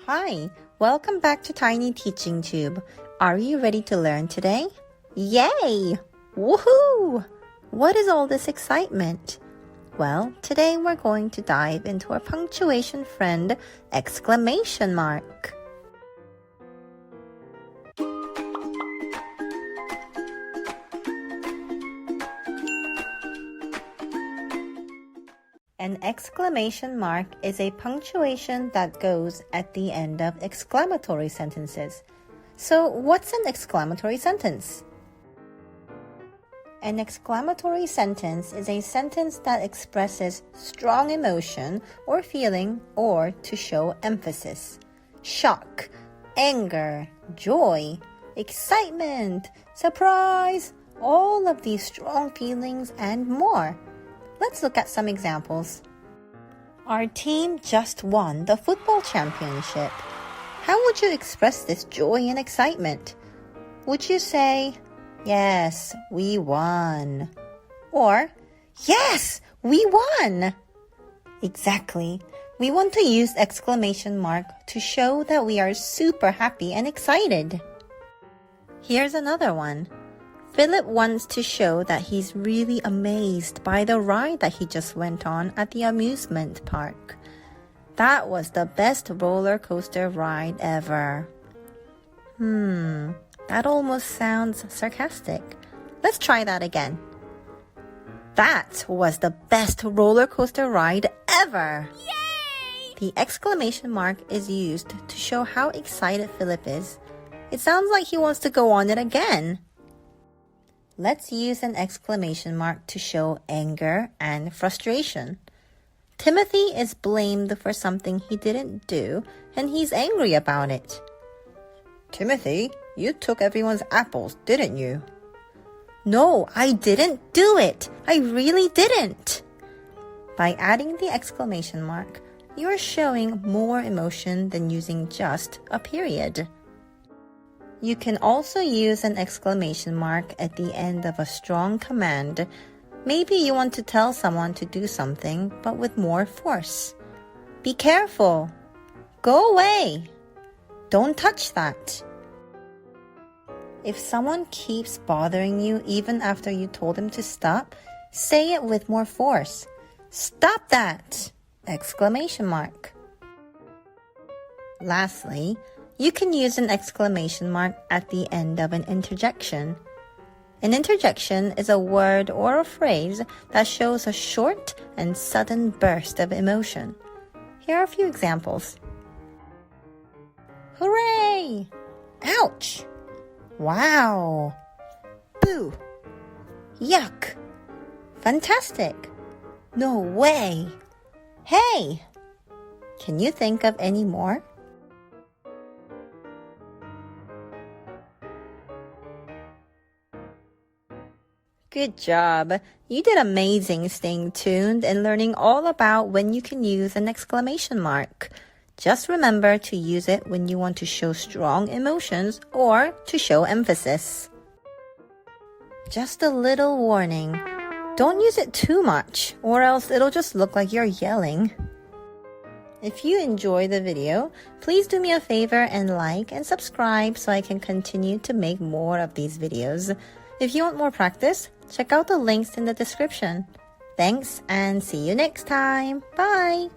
Hi, welcome back to Tiny Teaching Tube. Are you ready to learn today? Yay! Woohoo! What is all this excitement? Well, today we're going to dive into our punctuation friend, exclamation mark. An exclamation mark is a punctuation that goes at the end of exclamatory sentences. So, what's an exclamatory sentence? An exclamatory sentence is a sentence that expresses strong emotion or feeling or to show emphasis. Shock, anger, joy, excitement, surprise, all of these strong feelings and more. Let's look at some examples. Our team just won the football championship. How would you express this joy and excitement? Would you say, "Yes, we won," or "Yes, we won"? Exactly. We want to use exclamation mark to show that we are super happy and excited. Here's another one. Philip wants to show that he's really amazed by the ride that he just went on at the amusement park. That was the best roller coaster ride ever. That almost sounds sarcastic. Let's try that again. That was the best roller coaster ride ever. Yay! The exclamation mark is used to show how excited Philip is. It sounds like he wants to go on it again. Let's use an exclamation mark to show anger and frustration. Timothy is blamed for something he didn't do, and he's angry about it. "Timothy, you took everyone's apples, didn't you?" "No, I didn't do it. I really didn't." By adding the exclamation mark, you are showing more emotion than using just a period. You can also use an exclamation mark at the end of a strong command. Maybe you want to tell someone to do something, but with more force. "Be careful." "Go away." "Don't touch that." If someone keeps bothering you even after you told them to stop, say it with more force. "Stop that!" Exclamation mark. Lastly, you can use an exclamation mark at the end of an interjection. An interjection is a word or a phrase that shows a short and sudden burst of emotion. Here are a few examples. Hooray! Ouch! Wow! Boo! Yuck! Fantastic! No way! Hey! Can you think of any more? Good job! You did amazing staying tuned and learning all about when you can use an exclamation mark. Just remember to use it when you want to show strong emotions or to show emphasis. Just a little warning. Don't use it too much or else it'll just look like you're yelling. If you enjoyed the video, please do me a favor and like and subscribe so I can continue to make more of these videos. If you want more practice, check out the links in the description. Thanks and see you next time. Bye!